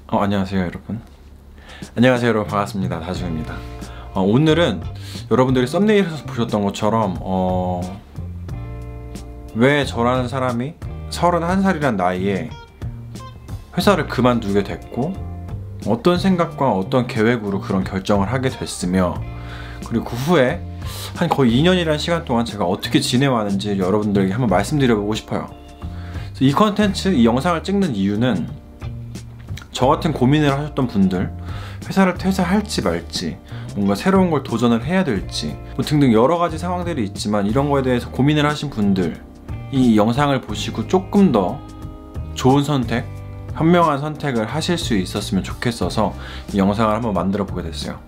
안녕하세요 여러분. 안녕하세요 여러분, 반갑습니다. 다중입니다. 오늘은 여러분들이 썸네일에서 보셨던 것처럼 왜 저라는 사람이 31살이란 나이에 회사를 그만두게 됐고, 어떤 생각과 어떤 계획으로 그런 결정을 하게 됐으며, 그리고 그 후에 한 거의 2년이라는 시간 동안 제가 어떻게 지내왔는지 여러분들에게 한번 말씀드려보고 싶어요. 이 컨텐츠, 이 영상을 찍는 이유는 저 같은 고민을 하셨던 분들, 회사를 퇴사할지 말지, 뭔가 새로운 걸 도전을 해야 될지 등등 여러 가지 상황들이 있지만, 이런 거에 대해서 고민을 하신 분들, 이 영상을 보시고 조금 더 좋은 선택, 현명한 선택을 하실 수 있었으면 좋겠어서 이 영상을 한번 만들어 보게 됐어요.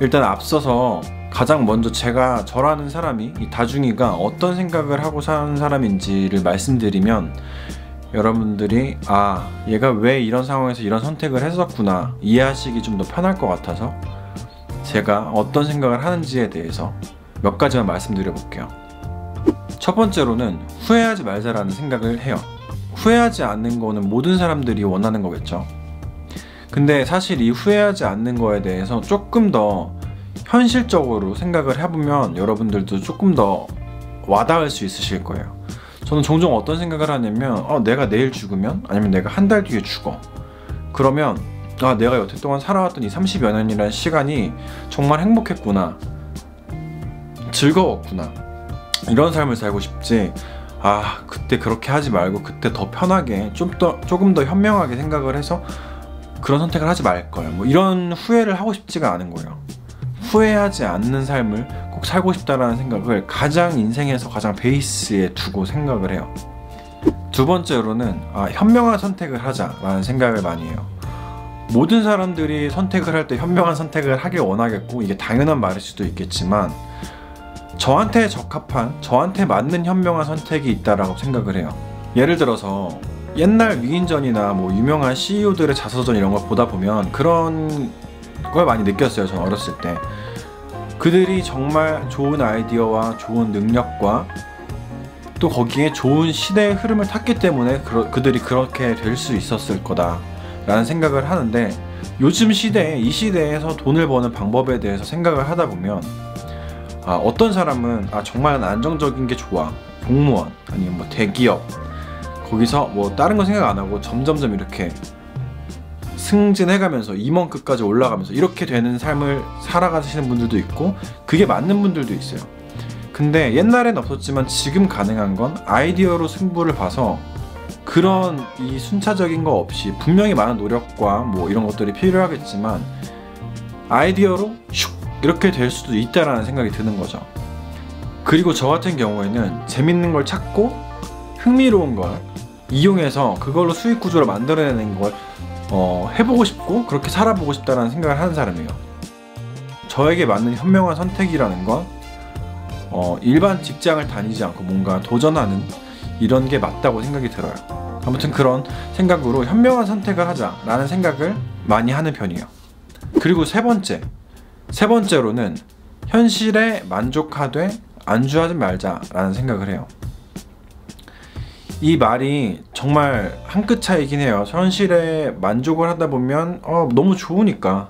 일단 앞서서 가장 먼저 제가, 저라는 사람이, 이 다중이가 어떤 생각을 하고 사는 사람인지를 말씀드리면, 여러분들이 얘가 왜 이런 상황에서 이런 선택을 했었구나 이해하시기 좀 더 편할 것 같아서 제가 어떤 생각을 하는지에 대해서 몇 가지만 말씀드려 볼게요. 첫 번째로는 후회하지 말자라는 생각을 해요. 후회하지 않는 거는 모든 사람들이 원하는 거겠죠. 근데 사실 이 후회하지 않는 거에 대해서 조금 더 현실적으로 생각을 해보면 여러분들도 조금 더 와닿을 수 있으실 거예요. 저는 종종 어떤 생각을 하냐면, 내가 내일 죽으면, 아니면 내가 한 달 뒤에 죽어, 그러면 내가 여태 동안 살아왔던 이 30여 년이라는 시간이 정말 행복했구나, 즐거웠구나, 이런 삶을 살고 싶지, 그때 그렇게 하지 말고 그때 더 편하게 조금 더 현명하게 생각을 해서 그런 선택을 하지 말걸, 이런 후회를 하고 싶지가 않은 거예요. 후회하지 않는 삶을 꼭 살고 싶다라는 생각을 가장 인생에서 가장 베이스에 두고 생각을 해요. 두 번째로는 현명한 선택을 하자라는 생각을 많이 해요. 모든 사람들이 선택을 할 때 현명한 선택을 하길 원하겠고, 이게 당연한 말일 수도 있겠지만 저한테 적합한, 저한테 맞는 현명한 선택이 있다라고 생각을 해요. 예를 들어서 옛날 위인전이나 유명한 CEO들의 자서전 이런 걸 보다 보면 그런 걸 많이 느꼈어요. 저는 어렸을 때 그들이 정말 좋은 아이디어와 좋은 능력과 또 거기에 좋은 시대의 흐름을 탔기 때문에 그들이 그렇게 될 수 있었을 거다 라는 생각을 하는데, 요즘 시대에, 이 시대에서 돈을 버는 방법에 대해서 생각을 하다 보면 어떤 사람은 정말 안정적인 게 좋아, 공무원 아니면 대기업, 거기서 다른 거 생각 안 하고 점점점 이렇게 승진해가면서 임원급까지 올라가면서 이렇게 되는 삶을 살아가시는 분들도 있고, 그게 맞는 분들도 있어요. 근데 옛날엔 없었지만 지금 가능한 건 아이디어로 승부를 봐서, 그런 이 순차적인 거 없이 분명히 많은 노력과 이런 것들이 필요하겠지만 아이디어로 슉 이렇게 될 수도 있다라는 생각이 드는 거죠. 그리고 저 같은 경우에는 재밌는 걸 찾고 흥미로운 걸 이용해서 그걸로 수익 구조를 만들어내는 걸 해보고 싶고, 그렇게 살아보고 싶다라는 생각을 하는 사람이에요. 저에게 맞는 현명한 선택이라는 건 일반 직장을 다니지 않고 뭔가 도전하는 이런 게 맞다고 생각이 들어요. 아무튼 그런 생각으로 현명한 선택을 하자라는 생각을 많이 하는 편이에요. 그리고 세 번째로는 현실에 만족하되 안주하지 말자라는 생각을 해요. 이 말이 정말 한 끗 차이긴 해요. 현실에 만족을 하다 보면 너무 좋으니까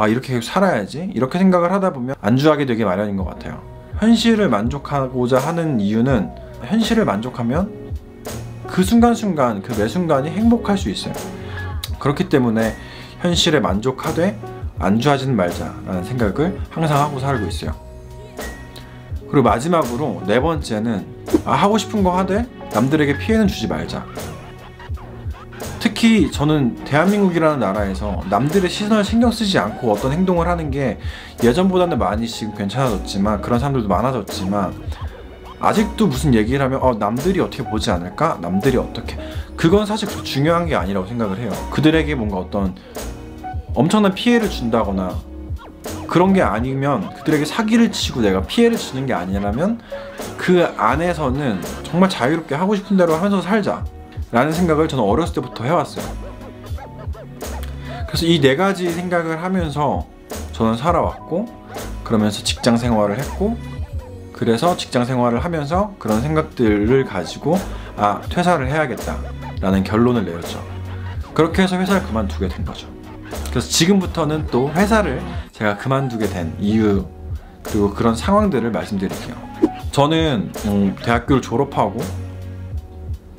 이렇게 살아야지, 이렇게 생각을 하다 보면 안주하게 되기 마련인 것 같아요. 현실을 만족하고자 하는 이유는, 현실을 만족하면 그 순간순간, 그 매순간이 행복할 수 있어요. 그렇기 때문에 현실에 만족하되 안주하지는 말자라는 생각을 항상 하고 살고 있어요. 그리고 마지막으로 네 번째는 하고 싶은 거 하되 남들에게 피해는 주지 말자. 특히 저는 대한민국이라는 나라에서 남들의 시선을 신경 쓰지 않고 어떤 행동을 하는 게 예전보다는 많이 지금 괜찮아졌지만, 그런 사람들도 많아졌지만, 아직도 무슨 얘기를 하면 남들이 어떻게 보지 않을까? 남들이 어떻게, 그건 사실 그렇게 중요한 게 아니라고 생각을 해요. 그들에게 뭔가 어떤 엄청난 피해를 준다거나 그런 게 아니면, 그들에게 사기를 치고 내가 피해를 주는 게 아니라면 그 안에서는 정말 자유롭게 하고 싶은 대로 하면서 살자 라는 생각을 저는 어렸을 때부터 해왔어요. 그래서 이 네 가지 생각을 하면서 저는 살아왔고, 그러면서 직장 생활을 했고, 그래서 직장 생활을 하면서 그런 생각들을 가지고 퇴사를 해야겠다 라는 결론을 내렸죠. 그렇게 해서 회사를 그만두게 된 거죠. 그래서 지금부터는 또 회사를 제가 그만두게 된 이유 그리고 그런 상황들을 말씀드릴게요. 저는 대학교를 졸업하고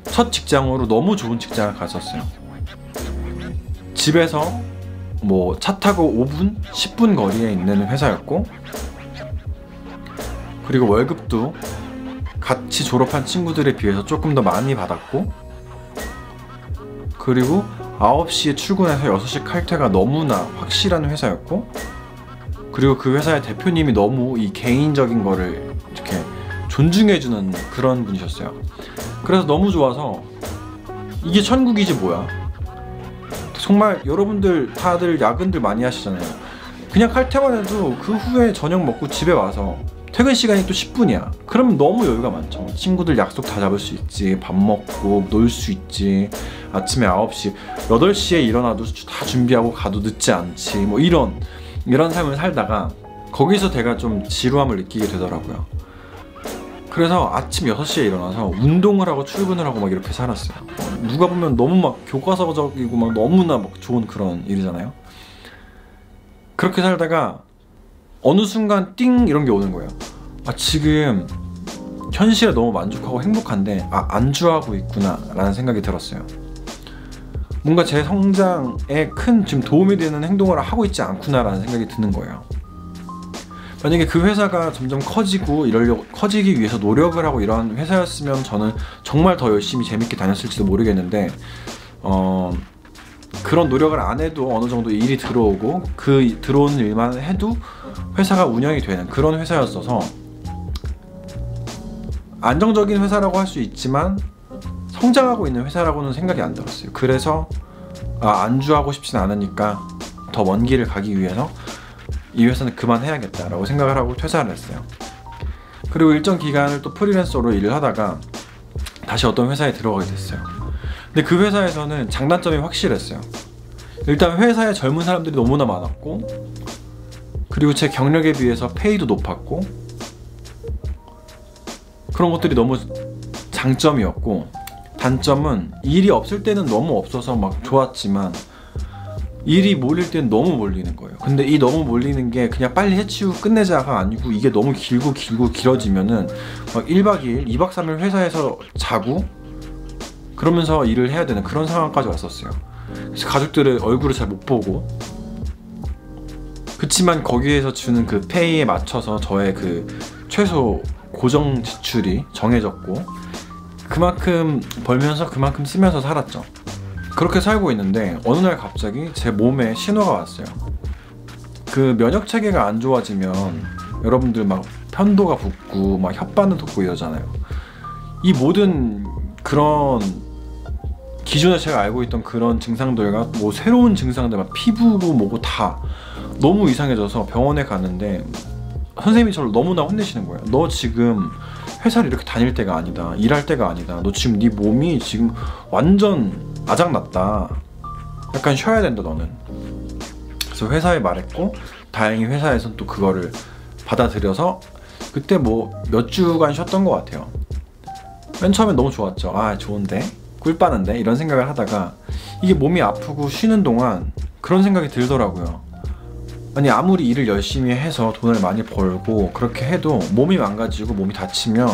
첫 직장으로 너무 좋은 직장을 갔었어요. 집에서 뭐 차 타고 5분, 10분 거리에 있는 회사였고, 그리고 월급도 같이 졸업한 친구들에 비해서 조금 더 많이 받았고, 그리고 9시에 출근해서 6시 칼퇴가 너무나 확실한 회사였고, 그리고 그 회사의 대표님이 너무 이 개인적인 거를 이렇게 존중해주는 그런 분이셨어요. 그래서 너무 좋아서 이게 천국이지 뭐야. 정말 여러분들 다들 야근들 많이 하시잖아요. 그냥 칼퇴만 해도 그 후에 저녁 먹고 집에 와서 퇴근 시간이 또 10분이야. 그러면 너무 여유가 많죠. 친구들 약속 다 잡을 수 있지, 밥 먹고 놀 수 있지, 아침에 9시, 8시에 일어나도 다 준비하고 가도 늦지 않지, 뭐 이런 삶을 살다가 거기서 제가 좀 지루함을 느끼게 되더라고요. 그래서 아침 6시에 일어나서 운동을 하고 출근을 하고 막 이렇게 살았어요. 누가 보면 너무 막 교과서적이고 막 너무나 막 좋은 그런 일이잖아요. 그렇게 살다가 어느 순간 띵 이런 게 오는 거예요. 아, 지금 현실에 너무 만족하고 행복한데 안주하고 있구나 라는 생각이 들었어요. 뭔가 제 성장에 큰 지금 도움이 되는 행동을 하고 있지 않구나 라는 생각이 드는 거예요. 만약에 그 회사가 점점 커지기 위해서 노력을 하고 이런 회사였으면 저는 정말 더 열심히 재밌게 다녔을지도 모르겠는데, 그런 노력을 안 해도 어느 정도 일이 들어오고 그 들어오는 일만 해도 회사가 운영이 되는 그런 회사였어서 안정적인 회사라고 할 수 있지만 성장하고 있는 회사라고는 생각이 안 들었어요. 그래서 안주하고 싶진 않으니까 더 먼 길을 가기 위해서 이 회사는 그만해야겠다라고 생각을 하고 퇴사를 했어요. 그리고 일정 기간을 또 프리랜서로 일을 하다가 다시 어떤 회사에 들어가게 됐어요. 근데 그 회사에서는 장단점이 확실했어요. 일단 회사에 젊은 사람들이 너무나 많았고, 그리고 제 경력에 비해서 페이도 높았고, 그런 것들이 너무 장점이었고, 단점은 일이 없을 때는 너무 없어서 막 좋았지만 일이 몰릴 때는 너무 몰리는 거예요. 근데 이 너무 몰리는 게 그냥 빨리 해치우고 끝내자가 아니고 이게 너무 길고 길어지면은 막 1박 2일, 2박 3일 회사에서 자고 그러면서 일을 해야 되는 그런 상황까지 왔었어요. 그래서 가족들의 얼굴을 잘 못 보고, 그치만 거기에서 주는 그 페이에 맞춰서 저의 그 최소 고정 지출이 정해졌고, 그만큼 벌면서 그만큼 쓰면서 살았죠. 그렇게 살고 있는데 어느 날 갑자기 제 몸에 신호가 왔어요. 그 면역 체계가 안 좋아지면 여러분들 막 편도가 붓고 막 혓바늘 돋고 이러잖아요. 이 모든 그런 기존에 제가 알고 있던 그런 증상들과 뭐 새로운 증상들, 막 피부고 뭐고 다 너무 이상해져서 병원에 갔는데 선생님이 저를 너무나 혼내시는 거예요. 너 지금 회사를 이렇게 다닐 때가 아니다, 일할 때가 아니다, 너 지금 네 몸이 지금 완전 아작났다, 약간 쉬어야 된다 너는. 그래서 회사에 말했고, 다행히 회사에선 또 그거를 받아들여서 그때 뭐 몇 주간 쉬었던 것 같아요. 맨 처음엔 너무 좋았죠. 좋은데? 꿀 빠는데? 이런 생각을 하다가 이게 몸이 아프고 쉬는 동안 그런 생각이 들더라고요. 아니, 아무리 일을 열심히 해서 돈을 많이 벌고 그렇게 해도 몸이 망가지고 몸이 다치면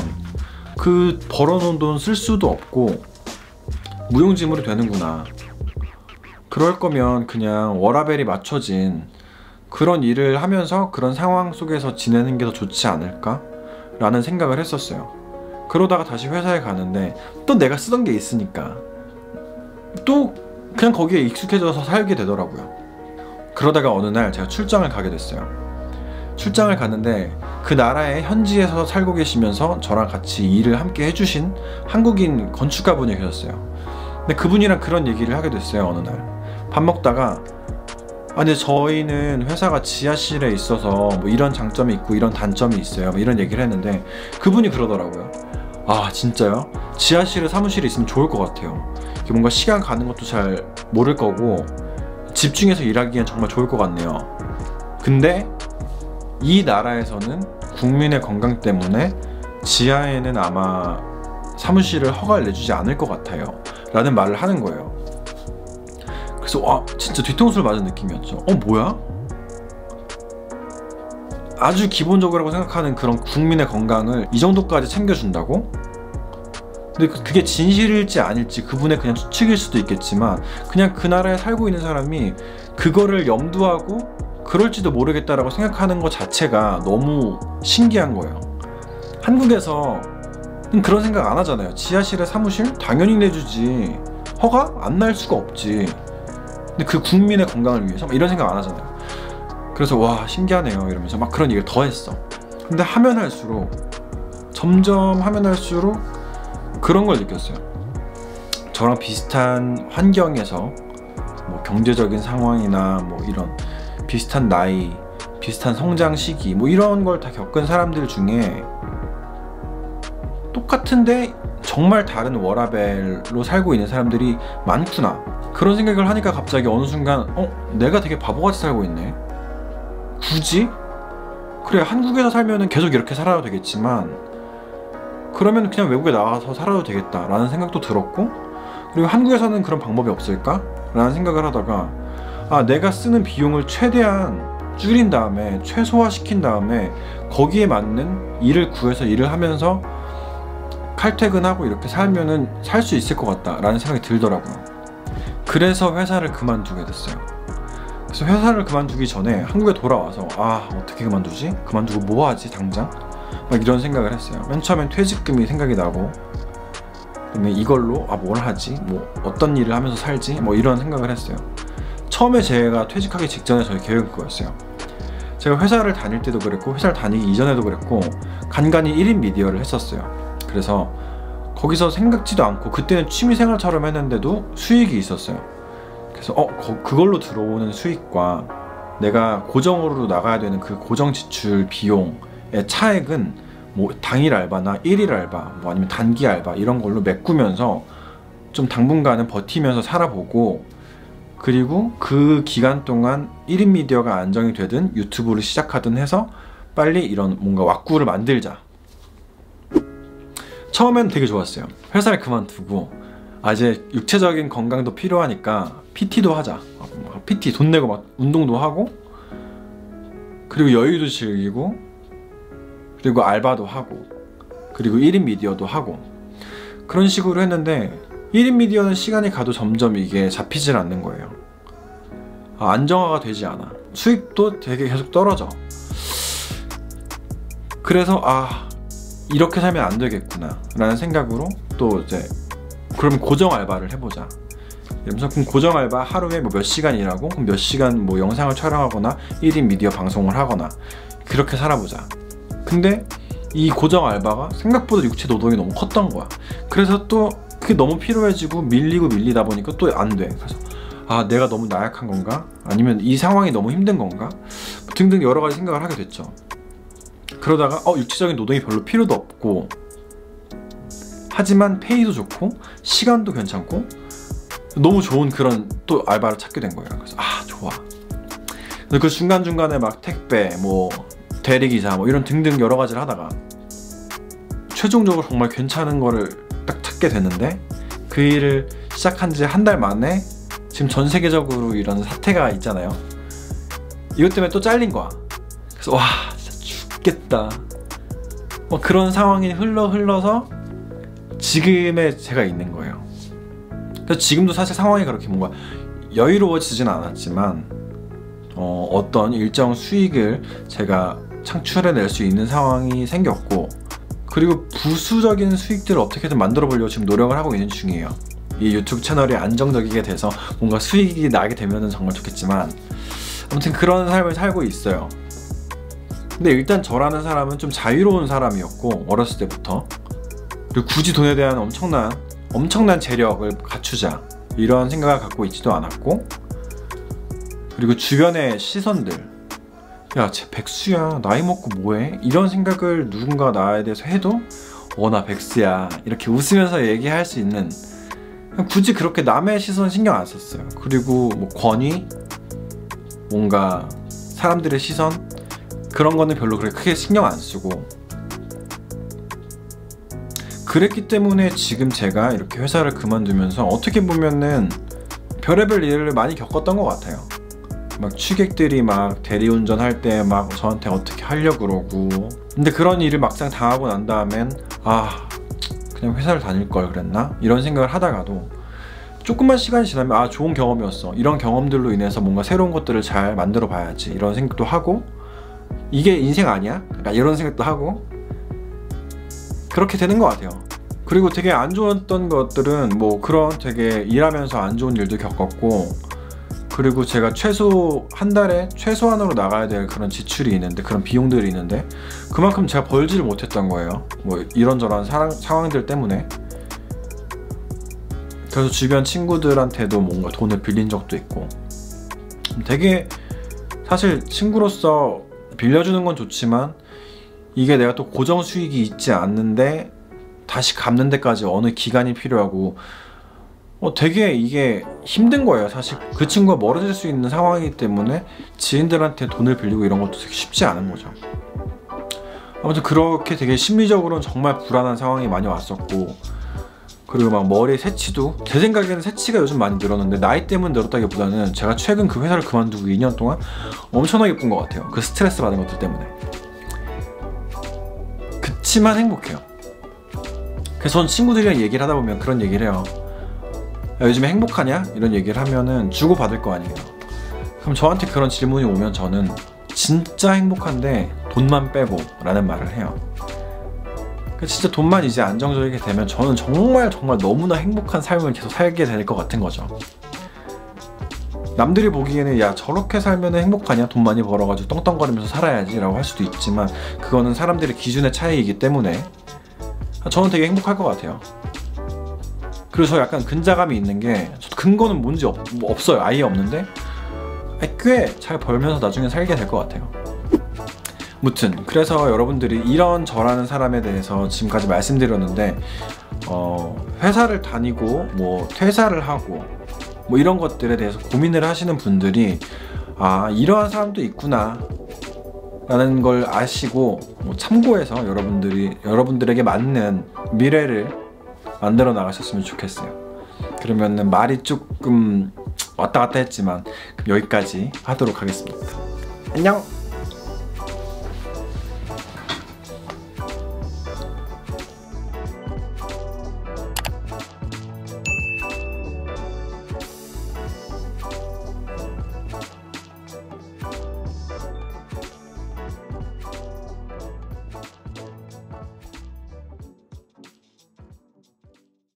그 벌어놓은 돈 쓸 수도 없고 무용지물이 되는구나. 그럴 거면 그냥 워라밸이 맞춰진 그런 일을 하면서 그런 상황 속에서 지내는 게 더 좋지 않을까? 라는 생각을 했었어요. 그러다가 다시 회사에 가는데 또 내가 쓰던 게 있으니까 또 그냥 거기에 익숙해져서 살게 되더라고요. 그러다가 어느 날 제가 출장을 가게 됐어요. 출장을 갔는데 그 나라의 현지에서 살고 계시면서 저랑 같이 일을 함께 해주신 한국인 건축가분이 계셨어요. 근데 그분이랑 그런 얘기를 하게 됐어요. 어느 날 밥 먹다가 근데 저희는 회사가 지하실에 있어서 뭐 이런 장점이 있고 이런 단점이 있어요, 뭐 이런 얘기를 했는데 그분이 그러더라고요. 진짜요? 지하실에 사무실이 있으면 좋을 것 같아요. 이게 뭔가 시간 가는 것도 잘 모를 거고 집중해서 일하기엔 정말 좋을 것 같네요. 근데 이 나라에서는 국민의 건강 때문에 지하에는 아마 사무실을 허가를 내주지 않을 것 같아요 라는 말을 하는 거예요. 그래서 와, 진짜 뒤통수를 맞은 느낌이었죠. 뭐야? 아주 기본적이라고 생각하는 그런 국민의 건강을 이 정도까지 챙겨준다고? 근데 그게 진실일지 아닐지 그분의 그냥 추측일 수도 있겠지만, 그냥 그 나라에 살고 있는 사람이 그거를 염두하고 그럴지도 모르겠다라고 생각하는 것 자체가 너무 신기한 거예요. 한국에서 그런 생각 안 하잖아요. 지하실에 사무실? 당연히 내주지. 허가? 안 날 수가 없지. 근데 그 국민의 건강을 위해서 이런 생각 안 하잖아요. 그래서 와, 신기하네요 이러면서 막 그런 얘기를 더 했어. 근데 하면 할수록, 점점 하면 할수록 그런 걸 느꼈어요. 저랑 비슷한 환경에서 뭐 경제적인 상황이나 뭐 이런 비슷한 나이, 비슷한 성장 시기 뭐 이런 걸 다 겪은 사람들 중에 똑같은데 정말 다른 워라밸로 살고 있는 사람들이 많구나, 그런 생각을 하니까 갑자기 어느 순간 내가 되게 바보같이 살고 있네. 굳이? 그래, 한국에서 살면은 계속 이렇게 살아도 되겠지만 그러면 그냥 외국에 나가서 살아도 되겠다 라는 생각도 들었고, 그리고 한국에서는 그런 방법이 없을까? 라는 생각을 하다가 내가 쓰는 비용을 최대한 줄인 다음에, 최소화시킨 다음에 거기에 맞는 일을 구해서 일을 하면서 칼퇴근하고 이렇게 살면은 살 수 있을 것 같다 라는 생각이 들더라고요. 그래서 회사를 그만두게 됐어요. 그래서 회사를 그만두기 전에 한국에 돌아와서 어떻게 그만두지? 그만두고 뭐 하지 당장? 막 이런 생각을 했어요. 맨 처음엔 퇴직금이 생각이 나고, 그다음에 이걸로 뭘 하지? 뭐 어떤 일을 하면서 살지? 뭐 이런 생각을 했어요. 처음에 제가 퇴직하기 직전에 저의 계획은 그거였어요. 제가 회사를 다닐 때도 그랬고 회사를 다니기 이전에도 그랬고 간간히 1인 미디어를 했었어요. 그래서 거기서 생각지도 않고, 그때는 취미생활처럼 했는데도 수익이 있었어요. 그래서 그걸로 들어오는 수익과 내가 고정으로 나가야 되는 그 고정 지출 비용의 차액은 뭐 당일 알바나 1일 알바 뭐 아니면 단기 알바 이런 걸로 메꾸면서 좀 당분간은 버티면서 살아보고, 그리고 그 기간 동안 1인 미디어가 안정이 되든 유튜브를 시작하든 해서 빨리 이런 뭔가 왁구를 만들자. 처음엔 되게 좋았어요. 회사를 그만두고 이제 육체적인 건강도 필요하니까 PT도 하자. PT 돈 내고 막 운동도 하고, 그리고 여유도 즐기고, 그리고 알바도 하고, 그리고 1인 미디어도 하고, 그런 식으로 했는데 1인 미디어는 시간이 가도 점점 이게 잡히질 않는 거예요. 안정화가 되지 않아. 수익도 되게 계속 떨어져. 그래서 이렇게 살면 안 되겠구나 라는 생각으로 또 이제 그럼 고정 알바를 해보자 이러면서, 그럼 고정 알바 하루에 뭐 몇 시간 일하고 그럼 몇 시간 뭐 영상을 촬영하거나 1인 미디어 방송을 하거나 그렇게 살아보자. 근데 이 고정 알바가 생각보다 육체 노동이 너무 컸던 거야. 그래서 또 그게 너무 필요해지고 밀리다 보니까 또 안 돼. 그래서 내가 너무 나약한 건가? 아니면 이 상황이 너무 힘든 건가? 등등 여러 가지 생각을 하게 됐죠. 그러다가 육체적인 노동이 별로 필요도 없고, 하지만 페이도 좋고 시간도 괜찮고 너무 좋은 그런 또 알바를 찾게 된 거예요. 그래서 좋아. 그 중간중간에 막 택배, 뭐 대리기사 뭐 이런 등등 여러 가지를 하다가 최종적으로 정말 괜찮은 거를 딱 찾게 됐는데, 그 일을 시작한 지 한 달 만에 지금 전 세계적으로 이런 사태가 있잖아요. 이것 때문에 또 잘린 거야. 그래서 진짜 죽겠다. 그런 상황이 흘러서 지금의 제가 있는 거예요. 그래서 지금도 사실 상황이 그렇게 뭔가 여유로워지진 않았지만 어떤 일정 수익을 제가 창출해낼 수 있는 상황이 생겼고, 그리고 부수적인 수익들을 어떻게든 만들어 보려고 지금 노력을 하고 있는 중이에요. 이 유튜브 채널이 안정적이게 돼서 뭔가 수익이 나게 되면 정말 좋겠지만, 아무튼 그런 삶을 살고 있어요. 근데 일단 저라는 사람은 좀 자유로운 사람이었고, 어렸을 때부터. 그리고 굳이 돈에 대한 엄청난 재력을 갖추자 이런 생각을 갖고 있지도 않았고, 그리고 주변의 시선들, 쟤 백수야, 나이 먹고 뭐해? 이런 생각을 누군가 나에 대해서 해도 나 백수야 이렇게 웃으면서 얘기할 수 있는, 굳이 그렇게 남의 시선 신경 안 썼어요. 그리고 뭐 권위, 뭔가 사람들의 시선, 그런 거는 별로 그렇게 크게 신경 안 쓰고, 그랬기 때문에 지금 제가 이렇게 회사를 그만두면서 어떻게 보면은 별의별 일을 많이 겪었던 것 같아요. 막 취객들이 막 대리운전 할 때 막 저한테 어떻게 하려고 그러고, 근데 그런 일을 막상 당하고 난 다음엔 그냥 회사를 다닐 걸 그랬나? 이런 생각을 하다가도 조금만 시간이 지나면 좋은 경험이었어, 이런 경험들로 인해서 뭔가 새로운 것들을 잘 만들어 봐야지, 이런 생각도 하고, 이게 인생 아니야? 약간 이런 생각도 하고, 그렇게 되는 것 같아요. 그리고 되게 안 좋았던 것들은 뭐 그런 되게 일하면서 안 좋은 일도 겪었고, 그리고 제가 최소 한 달에 최소한으로 나가야 될 그런 지출이 있는데, 그런 비용들이 있는데 그만큼 제가 벌지를 못했던 거예요. 뭐 이런저런 상황들 때문에. 그래서 주변 친구들한테도 뭔가 돈을 빌린 적도 있고, 되게 사실 친구로서 빌려주는 건 좋지만 이게 내가 또 고정 수익이 있지 않는데 다시 갚는 데까지 어느 기간이 필요하고, 되게 이게 힘든 거예요. 사실 그 친구가 멀어질 수 있는 상황이기 때문에 지인들한테 돈을 빌리고 이런 것도 되게 쉽지 않은 거죠. 아무튼 그렇게 되게 심리적으로는 정말 불안한 상황이 많이 왔었고, 그리고 막 머리에 새치도, 제 생각에는 새치가 요즘 많이 늘었는데 나이 때문에 늘었다기보다는 제가 최근 그 회사를 그만두고 2년 동안 엄청나게 예쁜 것 같아요. 그 스트레스 받은 것들 때문에. 그치만 행복해요. 그래서 전 친구들이랑 얘기를 하다 보면 그런 얘기를 해요. 야, 요즘에 행복하냐? 이런 얘기를 하면은 주고받을 거 아니에요. 그럼 저한테 그런 질문이 오면 저는 진짜 행복한데 돈만 빼고 라는 말을 해요. 진짜 돈만 이제 안정적이게 되면 저는 정말 너무나 행복한 삶을 계속 살게 될 것 같은 거죠. 남들이 보기에는 야, 저렇게 살면 행복하냐? 돈 많이 벌어가지고 떵떵거리면서 살아야지 라고 할 수도 있지만, 그거는 사람들의 기준의 차이이기 때문에 저는 되게 행복할 것 같아요. 그리고 저 약간 근자감이 있는 게, 근거는 뭔지 없어요. 아예 없는데 꽤 잘 벌면서 나중에 살게 될 것 같아요. 무튼 그래서 여러분들이 이런 저라는 사람에 대해서 지금까지 말씀드렸는데, 회사를 다니고 뭐 퇴사를 하고 뭐 이런 것들에 대해서 고민을 하시는 분들이 이러한 사람도 있구나 라는 걸 아시고 참고해서 여러분들에게 맞는 미래를 만들어 나가셨으면 좋겠어요. 그러면은 말이 조금 왔다 갔다 했지만 여기까지 하도록 하겠습니다. 안녕!